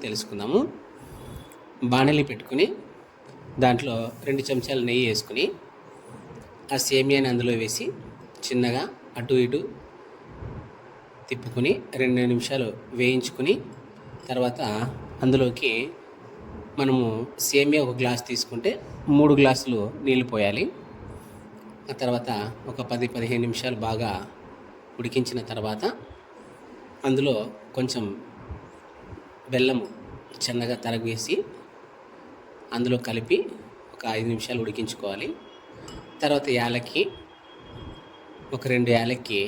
తెలుసుకుందాము. బాణలి పెట్టుకుని దాంట్లో 2 చెంచాలు నెయ్యి వేసుకుని ఆ సేమియాని అందులో వేసి చిన్నగా అటు ఇటు తిప్పుకుని 2 నిమిషాలు వేయించుకుని తర్వాత అందులోకి మనము సేమియా 1 గ్లాస్ తీసుకుంటే 3 గ్లాసులు నీళ్ళు పోయాలి. ఆ తర్వాత ఒక 10-15 నిమిషాలు బాగా ఉడికించిన తర్వాత అందులో కొంచెం బెల్లము చిన్నగా తరగేసి అందులో కలిపి ఒక 5 నిమిషాలు ఉడికించుకోవాలి. తర్వాత యాలక్కి ఒక 2 యాలక్కి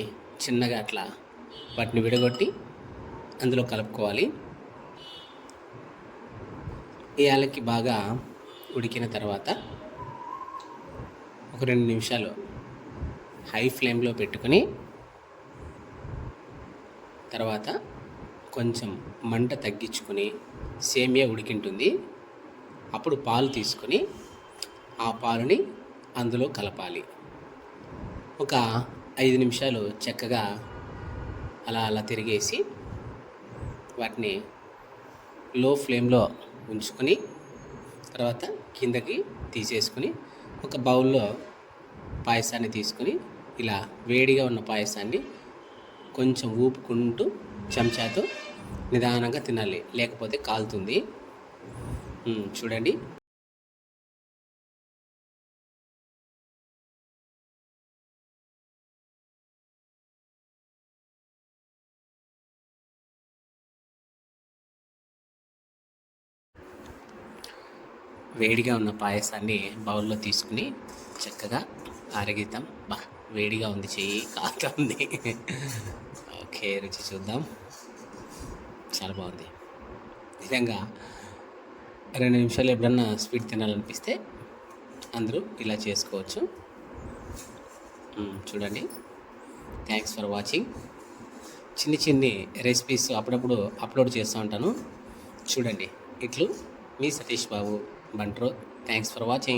చిన్నగా అట్లా వాటిని విడగొట్టి అందులో కలుపుకోవాలి. ఈ యాలక్కి బాగా ఉడికిన తర్వాత ఒక 2 నిమిషాలు హై ఫ్లేమ్లో పెట్టుకొని తర్వాత కొంచెం మంట తగ్గించుకొని సేమియా ఉడికింటుంది. అప్పుడు పాలు తీసుకొని ఆ పాలుని అందులో కలపాలి. ఒక 5 నిమిషాలు చక్కగా అలా తిరిగేసి వాటిని లో ఫ్లేమ్లో ఉంచుకొని తర్వాత కిందకి తీసేసుకుని ఒక బౌల్లో పాయసాన్ని తీసుకుని ఇలా వేడిగా ఉన్న పాయసాన్ని కొంచెం ఊపుకుంటూ చెంచాతో నిదానంగా తినాలి, లేకపోతే కాలుతుంది. చూడండి. వేడిగా ఉన్న పాయసాన్ని బౌల్లో తీసుకుని చక్కగా ఆరగిద్దాం. వేడిగా ఉంది, చెయ్యి కాలుతుంది. ఓకే, రుచి చూద్దాం. చాలా బాగుంది. నిజంగా 2 నిమిషాలు ఎప్పుడన్నా స్వీట్ తినాలనిపిస్తే అందరూ ఇలా చేసుకోవచ్చు. చూడండి. Thanks for watching. చిన్ని రెసిపీస్ అప్పుడప్పుడు అప్లోడ్ చేస్తూ ఉంటాను. చూడండి. ఇట్లు మీ Satish Babu Bantro. Thanks for watching.